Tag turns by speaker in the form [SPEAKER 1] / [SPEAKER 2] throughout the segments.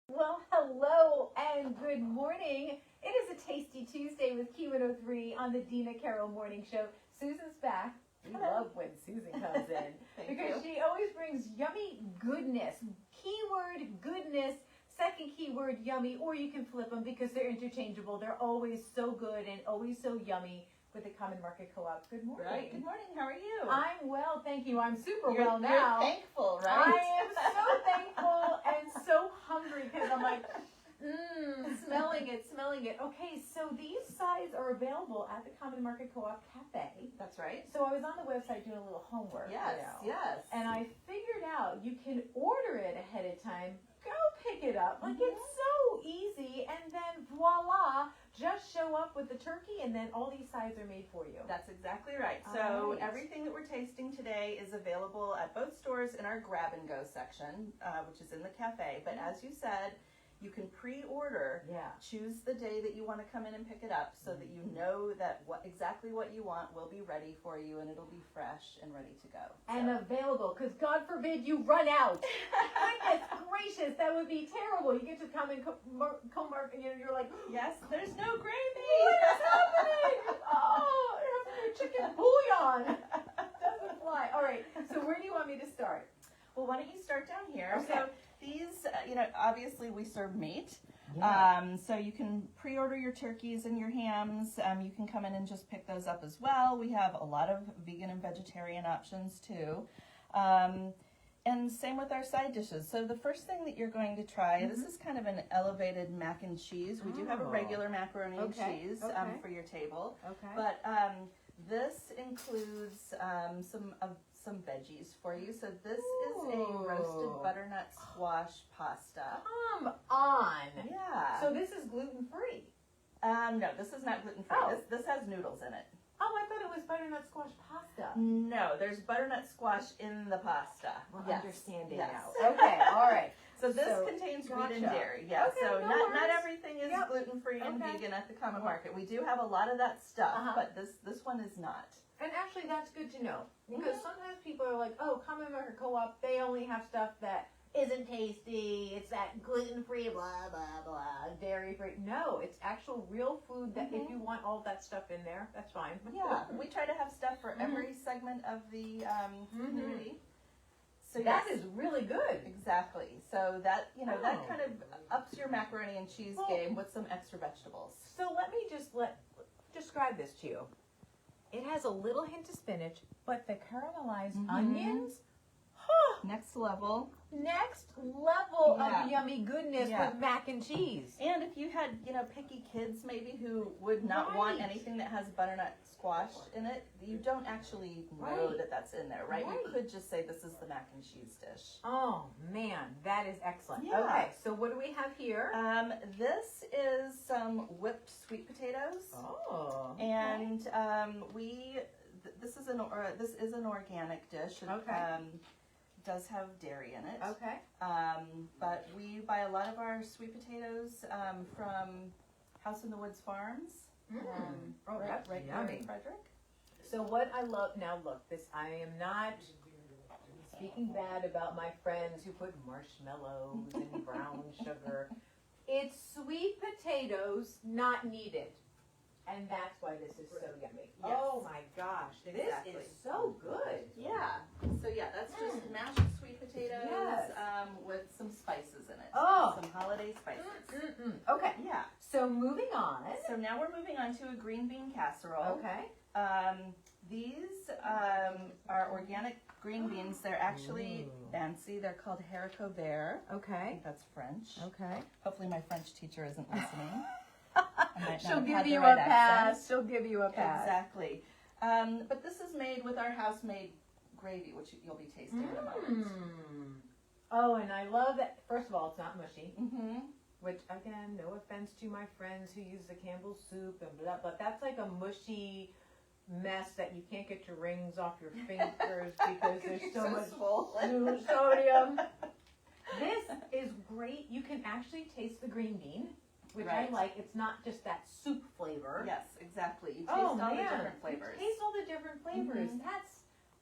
[SPEAKER 1] Well, hello and good morning. It is a Tasty Tuesday with Q103 on the Dina Carole Morning Show. Susan's back. We love when Susan comes in because she always brings yummy goodness. Keyword goodness, second keyword yummy, or you can flip them because they're interchangeable. They're always so good and always so yummy with the Common Market Co-op. Good morning.
[SPEAKER 2] Right. Good morning. How are you?
[SPEAKER 1] I'm well, thank you. I'm super
[SPEAKER 2] You're
[SPEAKER 1] well now.
[SPEAKER 2] You're thankful, right?
[SPEAKER 1] I am so thankful and so hungry because I'm like, smelling it. Okay, so these sides are available at the Common Market Co-op Cafe.
[SPEAKER 2] That's right.
[SPEAKER 1] So I was on the website doing a little homework.
[SPEAKER 2] Yes, yes.
[SPEAKER 1] And I figured out you can order it ahead of time, go pick it up. Like it's so easy, and then voila, just show up with the turkey and then all these sides are made for you.
[SPEAKER 2] That's exactly right.
[SPEAKER 1] All
[SPEAKER 2] So
[SPEAKER 1] right.
[SPEAKER 2] everything that we're tasting today is available at both stores in our grab and go section, which is in the cafe. But as you said, you can pre-order.
[SPEAKER 1] Yeah.
[SPEAKER 2] Choose the day that you want to come in and pick it up so that you know that exactly what you want will be ready for you and it'll be fresh and ready to go.
[SPEAKER 1] And available, because God forbid you run out. Goodness gracious, that would be terrible. You get to come and co-mark and you're like,
[SPEAKER 2] Yes, there's no gravy.
[SPEAKER 1] what is happening? Oh, it's chicken bouillon. Doesn't fly. All right, so where do you want me to start?
[SPEAKER 2] Well, why don't you start down here?
[SPEAKER 1] Okay.
[SPEAKER 2] So these, obviously we serve meat.
[SPEAKER 1] Yeah.
[SPEAKER 2] So you can pre-order your turkeys and your hams. You can come in and just pick those up as well. We have a lot of vegan and vegetarian options too. And same with our side dishes. So the first thing that you're going to try, this is kind of an elevated mac and cheese. We do have a regular macaroni and cheese for your table.
[SPEAKER 1] Okay.
[SPEAKER 2] But this includes some veggies for you. So this is a roasted butternut squash pasta.
[SPEAKER 1] Come on.
[SPEAKER 2] Yeah.
[SPEAKER 1] So this is gluten-free.
[SPEAKER 2] No, this is not gluten-free.
[SPEAKER 1] Oh.
[SPEAKER 2] This has noodles in it.
[SPEAKER 1] Oh, I thought it was butternut squash pasta.
[SPEAKER 2] No, there's butternut squash in the pasta.
[SPEAKER 1] We're
[SPEAKER 2] Yes.
[SPEAKER 1] understanding
[SPEAKER 2] Yes.
[SPEAKER 1] now. Okay, all right.
[SPEAKER 2] So this contains wheat and
[SPEAKER 1] gotcha.
[SPEAKER 2] dairy. Yeah.
[SPEAKER 1] Okay,
[SPEAKER 2] So
[SPEAKER 1] no
[SPEAKER 2] not
[SPEAKER 1] worries.
[SPEAKER 2] everything is gluten-free and
[SPEAKER 1] Okay.
[SPEAKER 2] vegan at the Common Market. We do have a lot of that stuff, but this one is not.
[SPEAKER 1] And actually, that's good to know. Because sometimes people are like, oh, Common Market Co-op, they only have stuff that isn't tasty. It's that gluten-free, blah, blah, blah, dairy-free. No, it's actual real food that if you want all that stuff in there, that's fine.
[SPEAKER 2] Yeah. We try to have stuff for every segment of the community. So
[SPEAKER 1] That is really good.
[SPEAKER 2] Exactly. So that, that kind of ups your macaroni and cheese game with some extra vegetables.
[SPEAKER 1] So let me just describe this to you. It has a little hint of spinach, but the caramelized onions,
[SPEAKER 2] Next level.
[SPEAKER 1] next level
[SPEAKER 2] Yeah.
[SPEAKER 1] of yummy goodness
[SPEAKER 2] Yeah.
[SPEAKER 1] with mac and cheese.
[SPEAKER 2] And if you had, picky kids maybe who would not want anything that has butternut squash in it, you don't actually know that that's in there, right? You could just say this is the mac and cheese dish.
[SPEAKER 1] Oh man, that is excellent.
[SPEAKER 2] Yeah.
[SPEAKER 1] Okay, so what do we have here?
[SPEAKER 2] This is some whipped sweet potatoes.
[SPEAKER 1] Oh.
[SPEAKER 2] And this is an organic dish. It, does have dairy in it.
[SPEAKER 1] Okay.
[SPEAKER 2] But we buy a lot of our sweet potatoes from House in the Woods Farms. Right here in Frederick.
[SPEAKER 1] So what I love, now look, I am not speaking bad about my friends who put marshmallows and brown sugar. It's sweet potatoes, not needed. And that's why this is so yummy.
[SPEAKER 2] Yes.
[SPEAKER 1] Oh my gosh, this is so good.
[SPEAKER 2] Yeah. So that's just mashed sweet potatoes with some spices in it.
[SPEAKER 1] Oh.
[SPEAKER 2] Some holiday spices.
[SPEAKER 1] Okay.
[SPEAKER 2] Yeah.
[SPEAKER 1] So moving on.
[SPEAKER 2] So now we're moving on to a green bean casserole.
[SPEAKER 1] Okay.
[SPEAKER 2] These are organic green beans. They're actually fancy. They're called haricot vert. I
[SPEAKER 1] Okay.
[SPEAKER 2] think that's French.
[SPEAKER 1] Okay.
[SPEAKER 2] Hopefully my French teacher isn't listening.
[SPEAKER 1] She'll give you a pass. She'll give you a pass.
[SPEAKER 2] Exactly. But this is made with our house-made gravy, which you'll be tasting in a moment.
[SPEAKER 1] Oh, and I love that. First of all, it's not mushy.
[SPEAKER 2] Mm-hmm.
[SPEAKER 1] Which, again, no offense to my friends who use the Campbell's soup and blah, but that's like a mushy mess that you can't get your rings off your fingers because there's so much sodium. This is great. You can actually taste the green bean, which I like. It's not just that soup flavor.
[SPEAKER 2] Yes, exactly. You taste all the different flavors.
[SPEAKER 1] You taste all the different flavors. That's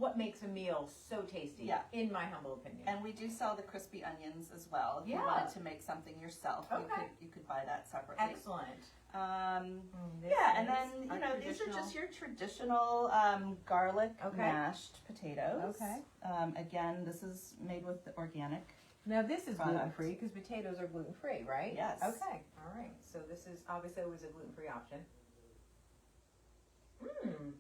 [SPEAKER 1] what makes a meal so tasty,
[SPEAKER 2] Yeah.
[SPEAKER 1] in my humble opinion.
[SPEAKER 2] And we do sell the crispy onions as well. If you
[SPEAKER 1] Yeah.
[SPEAKER 2] wanted to make something yourself,
[SPEAKER 1] Okay.
[SPEAKER 2] you could buy that separately.
[SPEAKER 1] Excellent.
[SPEAKER 2] And then, these are just your traditional garlic
[SPEAKER 1] Okay.
[SPEAKER 2] mashed potatoes.
[SPEAKER 1] Okay.
[SPEAKER 2] Again, this is made with the organic.
[SPEAKER 1] Now this is
[SPEAKER 2] Product.
[SPEAKER 1] gluten-free because potatoes are gluten-free, right?
[SPEAKER 2] Yes.
[SPEAKER 1] Okay. All right. So this is obviously always a gluten-free option.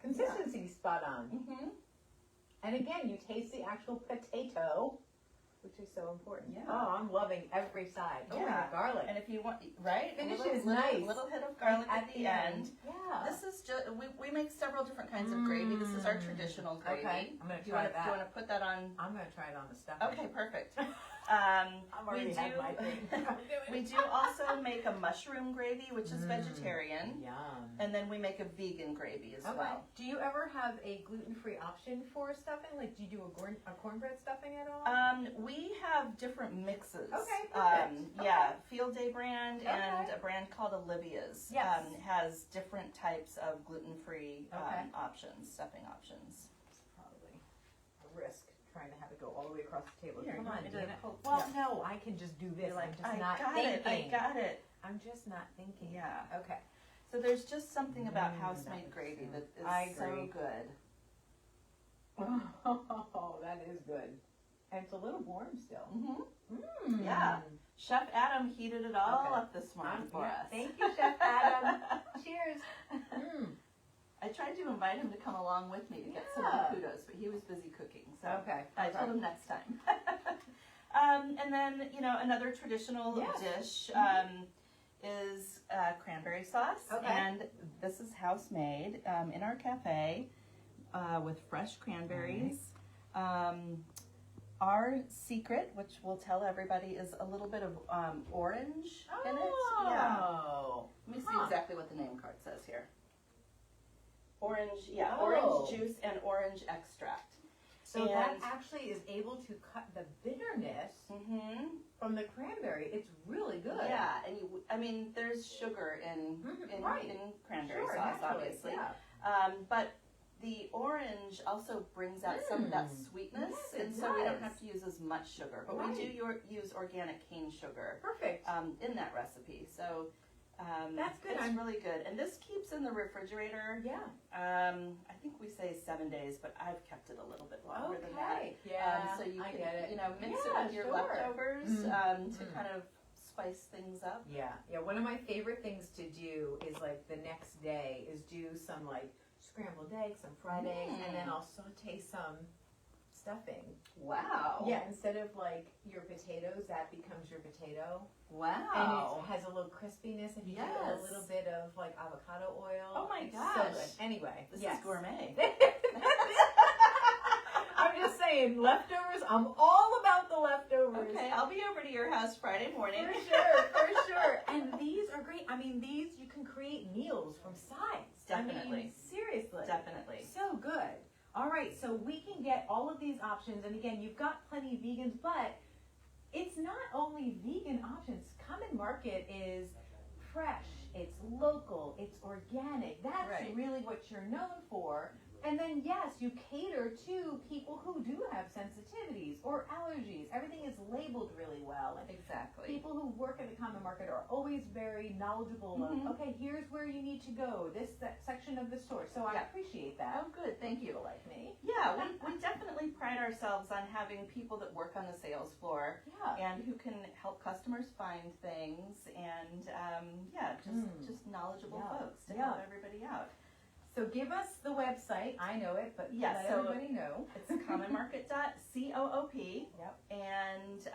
[SPEAKER 1] Consistency spot on.
[SPEAKER 2] Mm-hmm.
[SPEAKER 1] And again, you taste the actual potato, which is so important.
[SPEAKER 2] Yeah.
[SPEAKER 1] Oh, I'm loving every side. Oh,
[SPEAKER 2] Yeah.
[SPEAKER 1] and the garlic.
[SPEAKER 2] And if you want, right?
[SPEAKER 1] Finishes
[SPEAKER 2] little,
[SPEAKER 1] nice.
[SPEAKER 2] Little hit of garlic at the end.
[SPEAKER 1] Yeah.
[SPEAKER 2] This is just, we make several different kinds of gravy. This is our traditional gravy.
[SPEAKER 1] Okay, I'm going to
[SPEAKER 2] Do
[SPEAKER 1] try
[SPEAKER 2] you
[SPEAKER 1] that.
[SPEAKER 2] want to put that on?
[SPEAKER 1] I'm going to try it on the stuffing.
[SPEAKER 2] Okay, perfect.
[SPEAKER 1] I'm already had my thing.
[SPEAKER 2] We do also make a mushroom gravy, which is vegetarian.
[SPEAKER 1] Yum.
[SPEAKER 2] And then we make a vegan gravy as
[SPEAKER 1] Okay.
[SPEAKER 2] well.
[SPEAKER 1] Do you ever have a gluten-free option for stuffing? Like, do you do a cornbread stuffing at all?
[SPEAKER 2] We have different mixes.
[SPEAKER 1] Okay, perfect.
[SPEAKER 2] Yeah, Field Day brand and
[SPEAKER 1] Okay.
[SPEAKER 2] a brand called Olivia's
[SPEAKER 1] Yes.
[SPEAKER 2] has different types of gluten-free
[SPEAKER 1] Okay.
[SPEAKER 2] options, stuffing options.
[SPEAKER 1] It's probably a risk trying to have it go all the way across the table.
[SPEAKER 2] Here,
[SPEAKER 1] Come
[SPEAKER 2] you
[SPEAKER 1] on,
[SPEAKER 2] want me to
[SPEAKER 1] Dina.
[SPEAKER 2] pull-
[SPEAKER 1] Well,
[SPEAKER 2] yeah.
[SPEAKER 1] no, I can just do this.
[SPEAKER 2] You're like,
[SPEAKER 1] I'm just
[SPEAKER 2] I
[SPEAKER 1] not
[SPEAKER 2] got
[SPEAKER 1] thinking.
[SPEAKER 2] it, I got it.
[SPEAKER 1] I'm just not thinking.
[SPEAKER 2] Yeah.
[SPEAKER 1] Okay.
[SPEAKER 2] So there's just something about
[SPEAKER 1] that
[SPEAKER 2] house-made
[SPEAKER 1] makes
[SPEAKER 2] gravy
[SPEAKER 1] sense.
[SPEAKER 2] that is
[SPEAKER 1] I
[SPEAKER 2] so
[SPEAKER 1] agree.
[SPEAKER 2] good.
[SPEAKER 1] Oh, that is good. And it's a little warm still.
[SPEAKER 2] Mm-hmm. Yeah. Chef Adam heated it all
[SPEAKER 1] Okay.
[SPEAKER 2] up this morning for us.
[SPEAKER 1] Thank you, Chef Adam. Cheers.
[SPEAKER 2] I tried to invite him to come along with me to get some of
[SPEAKER 1] Yeah.
[SPEAKER 2] the kudos, but he was busy cooking. So
[SPEAKER 1] Okay.
[SPEAKER 2] I told him next time. And then, another traditional
[SPEAKER 1] Yes.
[SPEAKER 2] dish is cranberry sauce.
[SPEAKER 1] Okay.
[SPEAKER 2] And this is house made in our cafe with fresh cranberries. Our secret, which we'll tell everybody, is a little bit of orange in it. Yeah.
[SPEAKER 1] Oh.
[SPEAKER 2] Let me see exactly what the name card says here. Orange,
[SPEAKER 1] Oh.
[SPEAKER 2] orange juice and orange extract.
[SPEAKER 1] So that
[SPEAKER 2] And-
[SPEAKER 1] actually is able to cut the bitterness
[SPEAKER 2] Mm-hmm.
[SPEAKER 1] from the cranberry. It's really good.
[SPEAKER 2] Yeah, and there's sugar in
[SPEAKER 1] right.
[SPEAKER 2] in cranberry
[SPEAKER 1] Sure,
[SPEAKER 2] sauce,
[SPEAKER 1] naturally,
[SPEAKER 2] obviously.
[SPEAKER 1] yeah.
[SPEAKER 2] But the orange also brings out some of that sweetness,
[SPEAKER 1] Yes, it
[SPEAKER 2] and so we don't
[SPEAKER 1] does.
[SPEAKER 2] have to use as much sugar. But
[SPEAKER 1] Right.
[SPEAKER 2] we do use organic cane sugar
[SPEAKER 1] Perfect.
[SPEAKER 2] in that recipe. So
[SPEAKER 1] That's good.
[SPEAKER 2] It's really good, and this keeps in the refrigerator.
[SPEAKER 1] Yeah.
[SPEAKER 2] I think we say 7 days, but I've kept it a little bit longer than that.
[SPEAKER 1] Yeah.
[SPEAKER 2] So you
[SPEAKER 1] I
[SPEAKER 2] can,
[SPEAKER 1] get it.
[SPEAKER 2] mix
[SPEAKER 1] Yeah,
[SPEAKER 2] it with your
[SPEAKER 1] sure.
[SPEAKER 2] leftovers to
[SPEAKER 1] Mhm.
[SPEAKER 2] kind of spice things up.
[SPEAKER 1] Yeah. Yeah. One of my favorite things to do is like the next day is do some like scrambled eggs, some fried eggs, and then I'll saute some stuffing.
[SPEAKER 2] Wow.
[SPEAKER 1] Yeah. Instead of like your potatoes, that becomes your potato.
[SPEAKER 2] Wow.
[SPEAKER 1] And it has a little crispiness, and you give it a
[SPEAKER 2] Yes.
[SPEAKER 1] little bit of like avocado oil.
[SPEAKER 2] Oh my
[SPEAKER 1] It's
[SPEAKER 2] gosh.
[SPEAKER 1] So good. Anyway,
[SPEAKER 2] This
[SPEAKER 1] yes.
[SPEAKER 2] is gourmet.
[SPEAKER 1] I'm just saying, leftovers. I'm all about the leftovers.
[SPEAKER 2] Okay, I'll be over to your house Friday morning.
[SPEAKER 1] For sure. And these are great. I mean, these you can create meals from sides.
[SPEAKER 2] Definitely.
[SPEAKER 1] I mean, seriously.
[SPEAKER 2] Definitely.
[SPEAKER 1] So good. All right, so we can get all of these options, and again, you've got plenty of vegans, but it's not only vegan options. Common Market is fresh, it's local, it's organic. That's
[SPEAKER 2] Right.
[SPEAKER 1] really what you're known for. And then, yes, you cater to people who do have sensitivities or allergies. Everything is labeled really well. And
[SPEAKER 2] Exactly.
[SPEAKER 1] people who work at the Common Market are always very knowledgeable of, okay, here's where you need to go, that section of the store. So I
[SPEAKER 2] Yeah.
[SPEAKER 1] appreciate that.
[SPEAKER 2] Oh, good. Thank you.
[SPEAKER 1] People like me.
[SPEAKER 2] Yeah, we definitely pride ourselves on having people that work on the sales floor
[SPEAKER 1] Yeah.
[SPEAKER 2] and who can help customers find things and just knowledable
[SPEAKER 1] Yeah.
[SPEAKER 2] folks to
[SPEAKER 1] Yeah.
[SPEAKER 2] help everybody out.
[SPEAKER 1] So give us the website. I know it, but
[SPEAKER 2] Yes,
[SPEAKER 1] let
[SPEAKER 2] so
[SPEAKER 1] everybody know.
[SPEAKER 2] It's commonmarket.coop,
[SPEAKER 1] Yep.
[SPEAKER 2] and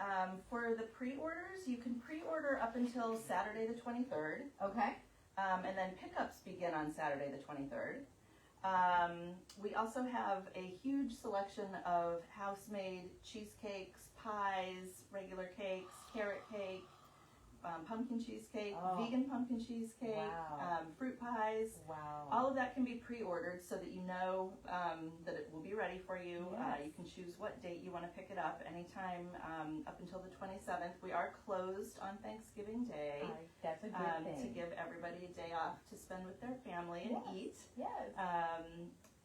[SPEAKER 2] for the pre-orders, you can pre-order up until Saturday the 23rd,
[SPEAKER 1] Okay.
[SPEAKER 2] and then pickups begin on Saturday the 23rd. We also have a huge selection of house-made cheesecakes, pies, regular cakes, carrot cake, pumpkin cheesecake,
[SPEAKER 1] Oh.
[SPEAKER 2] vegan pumpkin cheesecake,
[SPEAKER 1] Wow.
[SPEAKER 2] fruit pies.
[SPEAKER 1] Wow.
[SPEAKER 2] All of that can be pre-ordered so that you know that it will be ready for you.
[SPEAKER 1] Yes.
[SPEAKER 2] You can choose what date you want to pick it up anytime up until the 27th. We are closed on Thanksgiving Day
[SPEAKER 1] That's a good
[SPEAKER 2] to
[SPEAKER 1] thing.
[SPEAKER 2] give everybody a day off to spend with their family and
[SPEAKER 1] Yes.
[SPEAKER 2] eat.
[SPEAKER 1] Yes.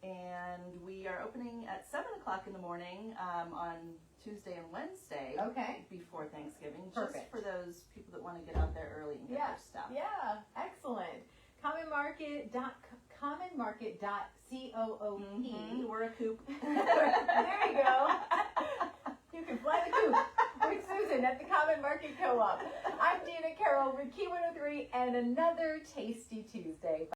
[SPEAKER 2] And we are opening at 7 o'clock in the morning on Tuesday and Wednesday
[SPEAKER 1] Okay.
[SPEAKER 2] before Thanksgiving,
[SPEAKER 1] Perfect.
[SPEAKER 2] just for those people that want to get out there early and get their stuff.
[SPEAKER 1] Yeah, excellent. commonmarket.coop.
[SPEAKER 2] We're a Coop.
[SPEAKER 1] There you go. You can fly the Coop with Susan at the Common Market Co-op. I'm Dina Carole with Key 103 and another Tasty Tuesday.